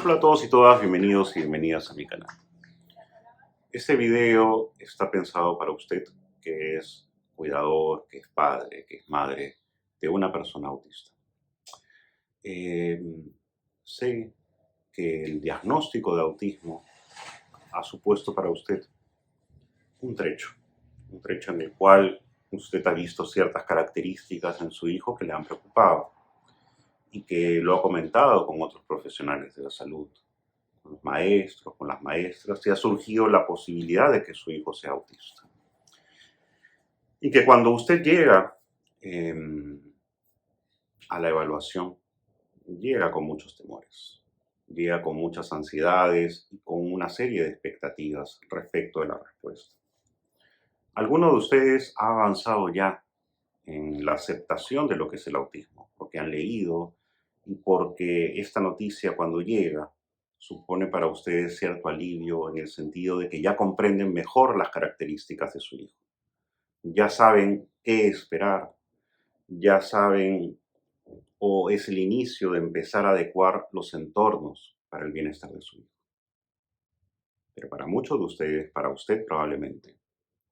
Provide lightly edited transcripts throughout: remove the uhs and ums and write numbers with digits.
Hola a todos y todas, bienvenidos y bienvenidas a mi canal. Este video está pensado para usted que es cuidador, que es padre, que es madre de una persona autista. Eh, Sé que el diagnóstico de autismo ha supuesto para usted un trecho, un trecho en el cual usted ha visto ciertas características en su hijo que le han preocupado y que lo ha comentado con otros profesionales de la salud, con los maestros, con las maestras, y ha surgido la posibilidad de que su hijo sea autista. Y que cuando usted llega eh, a la evaluación, llega con muchos temores, llega con muchas ansiedades y con una serie de expectativas respecto de la respuesta. ¿Alguno de ustedes ha avanzado ya en la aceptación de lo que es el autismo? Porque han leído y porque esta noticia cuando llega supone para ustedes cierto alivio en el sentido de que ya comprenden mejor las características de su hijo. Ya saben qué esperar, ya saben o es el inicio de empezar a adecuar los entornos para el bienestar de su hijo. Pero para muchos de ustedes, para usted probablemente,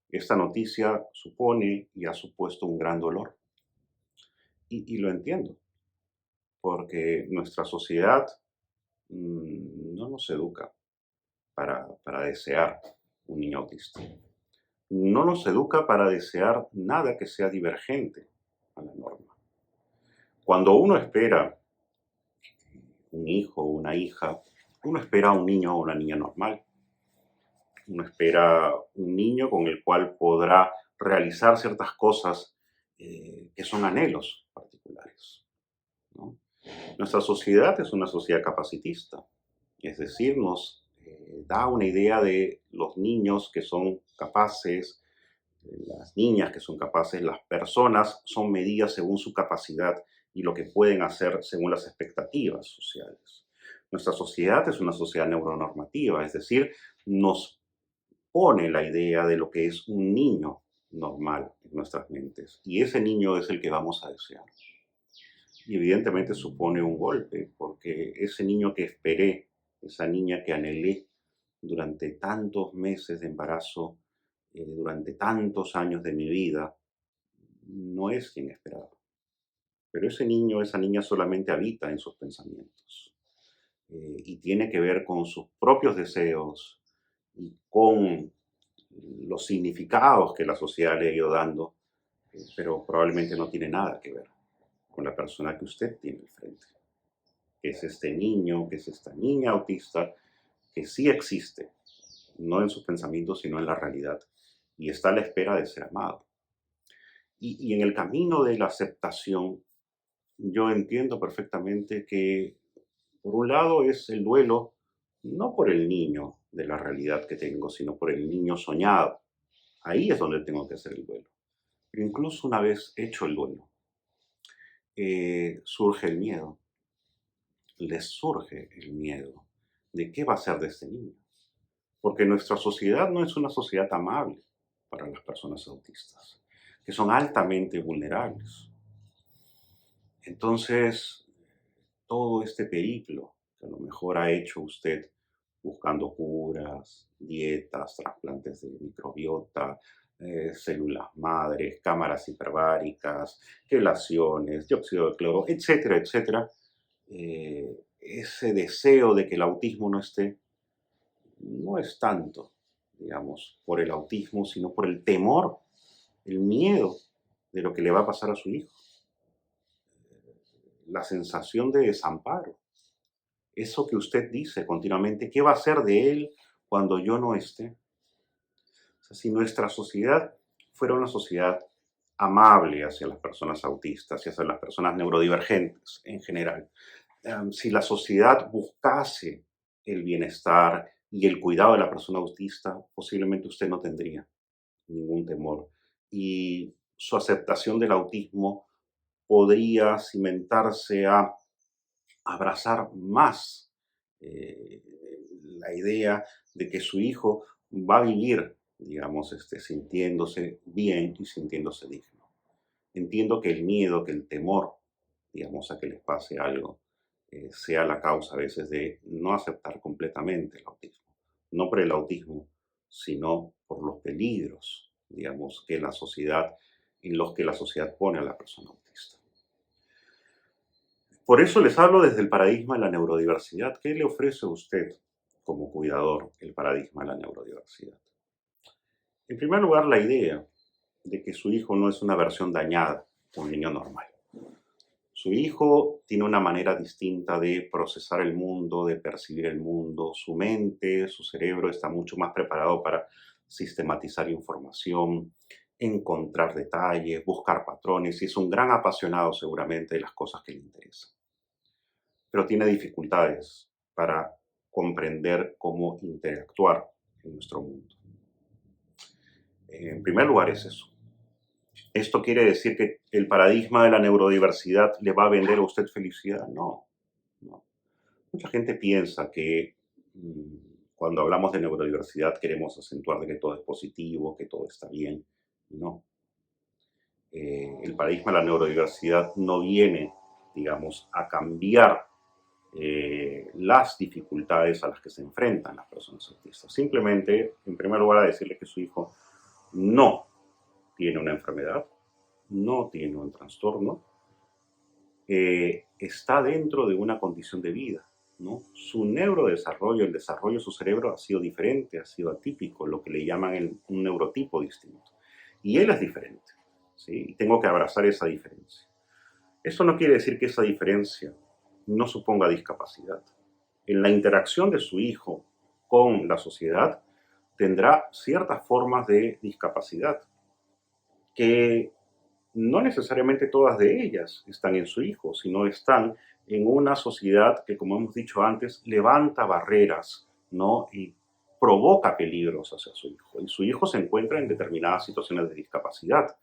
esta noticia supone y ha supuesto un gran dolor. Y lo entiendo, porque nuestra sociedad no nos educa para desear un niño autista. No nos educa para desear nada que sea divergente a la norma. Cuando uno espera un hijo o una hija, uno espera un niño o una niña normal. Uno espera un niño con el cual podrá realizar ciertas cosas que son anhelos particulares, ¿no? Nuestra sociedad es una sociedad capacitista, es decir, nos da una idea de los niños que son capaces, las niñas que son capaces, las personas son medidas según su capacidad y lo que pueden hacer según las expectativas sociales. Nuestra sociedad es una sociedad neuronormativa, es decir, nos pone la idea de lo que es un niño normal en nuestras mentes y ese niño es el que vamos a desear. Y evidentemente supone un golpe, porque ese niño que esperé, esa niña que anhelé durante tantos meses de embarazo, durante tantos años de mi vida, no es quien esperaba. Pero ese niño, esa niña solamente habita en sus pensamientos y tiene que ver con sus propios deseos y con los significados que la sociedad le ha ido dando, pero probablemente no tiene nada que ver con la persona que usted tiene al frente, que es este niño, que es esta niña autista, que sí existe, no en sus pensamientos, sino en la realidad, y está a la espera de ser amado. Y en el camino de la aceptación, yo entiendo perfectamente que, por un lado, es el duelo, no por el niño de la realidad que tengo, sino por el niño soñado. Ahí es donde tengo que hacer el duelo. Pero incluso una vez hecho el duelo, surge el miedo, les surge el miedo de qué va a ser de este niño. Porque nuestra sociedad no es una sociedad amable para las personas autistas, que son altamente vulnerables. Entonces, todo este periplo que a lo mejor ha hecho usted buscando curas, dietas, trasplantes de microbiota, células madres, cámaras hiperbáricas, quelaciones, dióxido de cloro, etcétera, etcétera, ese deseo de que el autismo no esté, no es tanto, digamos, por el autismo, sino por el temor, el miedo de lo que le va a pasar a su hijo, la sensación de desamparo. Eso que usted dice continuamente, ¿qué va a ser de él cuando yo no esté? O sea, si nuestra sociedad fuera una sociedad amable hacia las personas autistas y hacia las personas neurodivergentes en general, si la sociedad buscase el bienestar y el cuidado de la persona autista, posiblemente usted no tendría ningún temor. Y su aceptación del autismo podría cimentarse a abrazar más eh, la idea de que su hijo va a vivir, digamos, sintiéndose bien y sintiéndose digno. Entiendo que el miedo, que el temor, digamos, a que les pase algo, sea la causa a veces de no aceptar completamente el autismo. No por el autismo, sino por los peligros, digamos, que la sociedad, en los que la sociedad pone a la persona autista. Por eso les hablo desde el paradigma de la neurodiversidad. ¿Qué le ofrece a usted como cuidador el paradigma de la neurodiversidad? En primer lugar, la idea de que su hijo no es una versión dañada de un niño normal. Su hijo tiene una manera distinta de procesar el mundo, de percibir el mundo. Su mente, su cerebro está mucho más preparado para sistematizar información, encontrar detalles, buscar patrones y es un gran apasionado seguramente de las cosas que le interesan. Pero tiene dificultades para comprender cómo interactuar en nuestro mundo. En primer lugar es eso. ¿Esto quiere decir que el paradigma de la neurodiversidad le va a vender a usted felicidad? No, no. Mucha gente piensa que cuando hablamos de neurodiversidad queremos acentuar de que todo es positivo, que todo está bien. No. El paradigma de la neurodiversidad no viene, digamos, a cambiar las dificultades a las que se enfrentan las personas autistas. Simplemente, en primer lugar, a decirle que su hijo no tiene una enfermedad, no tiene un trastorno, está dentro de una condición de vida, ¿no? Su neurodesarrollo, el desarrollo de su cerebro ha sido diferente, ha sido atípico, lo que le llaman un neurotipo distinto. Y él es diferente, ¿sí? Y tengo que abrazar esa diferencia. Eso no quiere decir que esa diferencia no suponga discapacidad. En la interacción de su hijo con la sociedad tendrá ciertas formas de discapacidad que no necesariamente todas de ellas están en su hijo, sino están en una sociedad que, como hemos dicho antes, levanta barreras, ¿no? Y provoca peligros hacia su hijo. Y su hijo se encuentra en determinadas situaciones de discapacidad.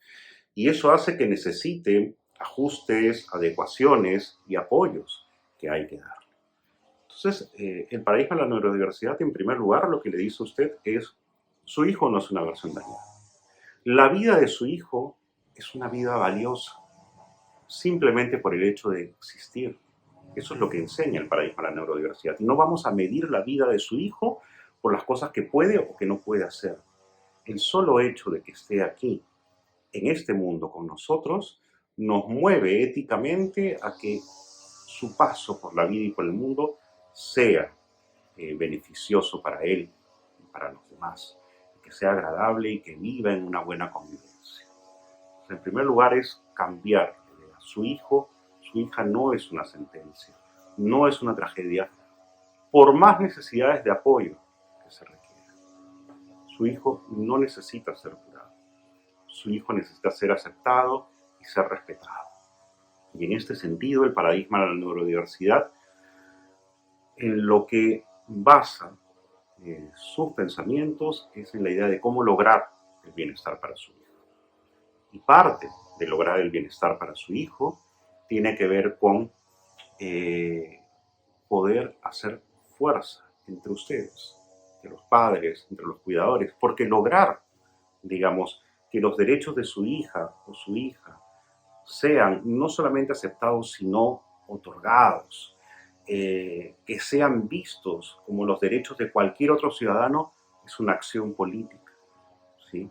Y eso hace que necesite ajustes, adecuaciones y apoyos que hay que dar. Entonces, el paradigma de la neurodiversidad, en primer lugar, lo que le dice a usted es, su hijo no es una versión dañada. La vida de su hijo es una vida valiosa, simplemente por el hecho de existir. Eso es lo que enseña el paradigma de la neurodiversidad. Y no vamos a medir la vida de su hijo por las cosas que puede o que no puede hacer. El solo hecho de que esté aquí, en este mundo con nosotros, nos mueve éticamente a que su paso por la vida y por el mundo sea beneficioso para él y para los demás, que sea agradable y que viva en una buena convivencia. Entonces, en primer lugar es cambiar la idea. Su hija no es una sentencia, no es una tragedia, por más necesidades de apoyo que se requieran. Su hijo no necesita ser curado, su hijo necesita ser aceptado y ser respetado. Y en este sentido, el paradigma de la neurodiversidad, en lo que basa sus pensamientos, es en la idea de cómo lograr el bienestar para su hijo. Y parte de lograr el bienestar para su hijo tiene que ver con poder hacer fuerza entre ustedes, entre los padres, entre los cuidadores, porque lograr, digamos, que los derechos de su hija o su hija sean no solamente aceptados, sino otorgados, que sean vistos como los derechos de cualquier otro ciudadano, es una acción política, ¿sí?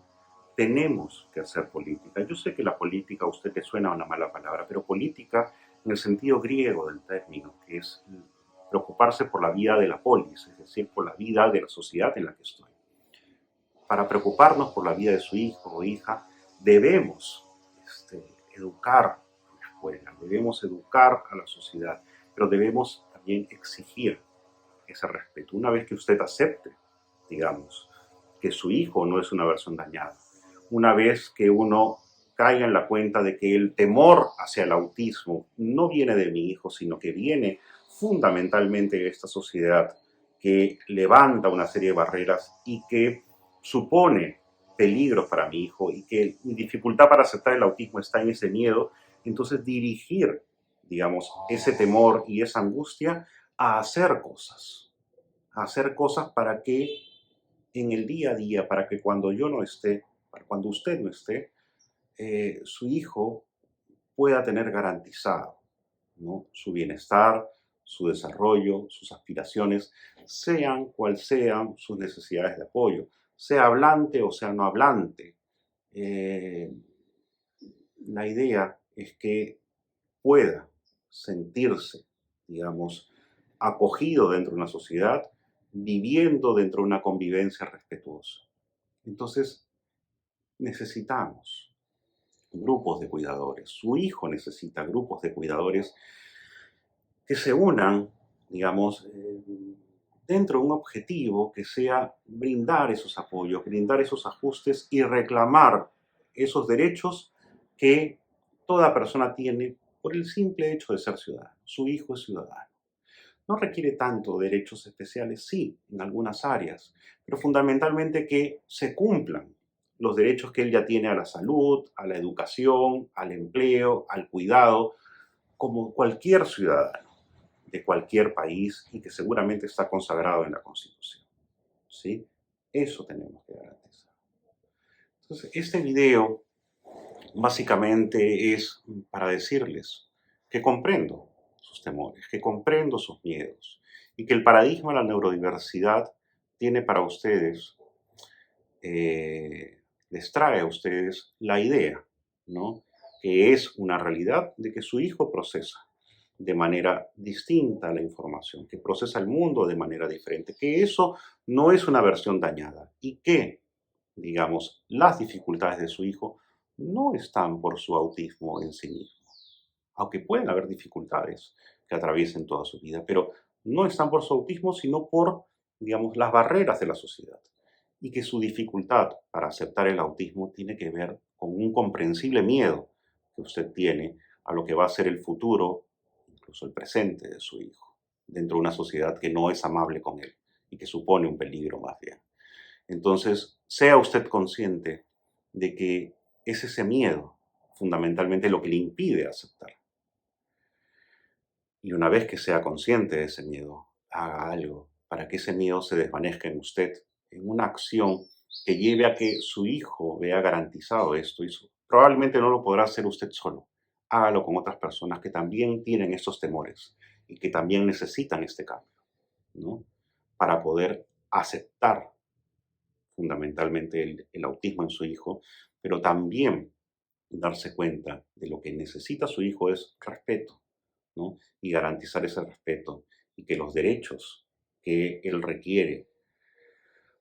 Tenemos que hacer política. Yo sé que la política a usted le suena una mala palabra, pero política en el sentido griego del término, que es preocuparse por la vida de la polis, es decir, por la vida de la sociedad en la que estoy. Para preocuparnos por la vida de su hijo o hija, debemos educar en la escuela, debemos educar a la sociedad, pero debemos también exigir ese respeto. Una vez que usted acepte, digamos, que su hijo no es una versión dañada, una vez que uno caiga en la cuenta de que el temor hacia el autismo no viene de mi hijo, sino que viene fundamentalmente de esta sociedad que levanta una serie de barreras y que supone peligros para mi hijo y que mi dificultad para aceptar el autismo está en ese miedo, entonces dirigir, digamos, ese temor y esa angustia a hacer cosas para que en el día a día, para que cuando yo no esté, para cuando usted no esté, su hijo pueda tener garantizado, ¿no?, su bienestar, su desarrollo, sus aspiraciones, sean cual sean sus necesidades de apoyo, sea hablante o sea no hablante. Eh, la idea es que pueda sentirse, digamos, acogido dentro de una sociedad, viviendo dentro de una convivencia respetuosa. Entonces, necesitamos grupos de cuidadores. Su hijo necesita grupos de cuidadores que se unan, digamos, dentro de un objetivo que sea brindar esos apoyos, brindar esos ajustes y reclamar esos derechos que toda persona tiene por el simple hecho de ser ciudadano. Su hijo es ciudadano. No requiere tanto derechos especiales, sí, en algunas áreas, pero fundamentalmente que se cumplan los derechos que él ya tiene a la salud, a la educación, al empleo, al cuidado, como cualquier ciudadano de cualquier país y que seguramente está consagrado en la Constitución. ¿Sí? Eso tenemos que garantizar. Entonces, este video básicamente es para decirles que comprendo sus temores, que comprendo sus miedos y que el paradigma de la neurodiversidad tiene para ustedes, les trae a ustedes la idea, ¿no? Que es una realidad de que su hijo procesa de manera distinta la información, que procesa el mundo de manera diferente, que eso no es una versión dañada y que, digamos, las dificultades de su hijo no están por su autismo en sí mismo, aunque pueden haber dificultades que atraviesen toda su vida, pero no están por su autismo, sino por, digamos, las barreras de la sociedad. Y que su dificultad para aceptar el autismo tiene que ver con un comprensible miedo que usted tiene a lo que va a ser el futuro, incluso el presente de su hijo, dentro de una sociedad que no es amable con él y que supone un peligro más bien. Entonces, sea usted consciente de que es ese miedo fundamentalmente lo que le impide aceptar. Y una vez que sea consciente de ese miedo, haga algo para que ese miedo se desvanezca en usted, en una acción que lleve a que su hijo vea garantizado esto. Y probablemente no lo podrá hacer usted solo. Hágalo con otras personas que también tienen estos temores y que también necesitan este cambio, ¿no? Para poder aceptar fundamentalmente el autismo en su hijo, pero también darse cuenta de lo que necesita su hijo es respeto, ¿no? Y garantizar ese respeto y que los derechos que él requiere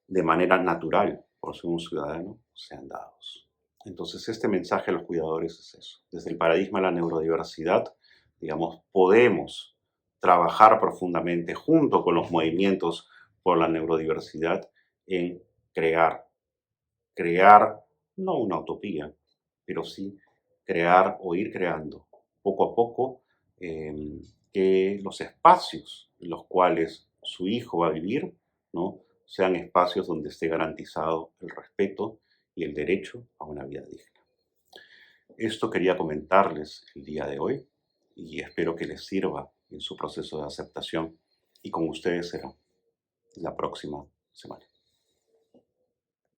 de manera natural por ser un ciudadano sean dados. Entonces, este mensaje a los cuidadores es eso. Desde el paradigma de la neurodiversidad, digamos, podemos trabajar profundamente junto con los movimientos por la neurodiversidad en crear no una utopía, pero sí crear o ir creando poco a poco que los espacios en los cuales su hijo va a vivir, ¿no? Sean espacios donde esté garantizado el respeto y el derecho a una vida digna. Esto quería comentarles el día de hoy y espero que les sirva en su proceso de aceptación y con ustedes será la próxima semana.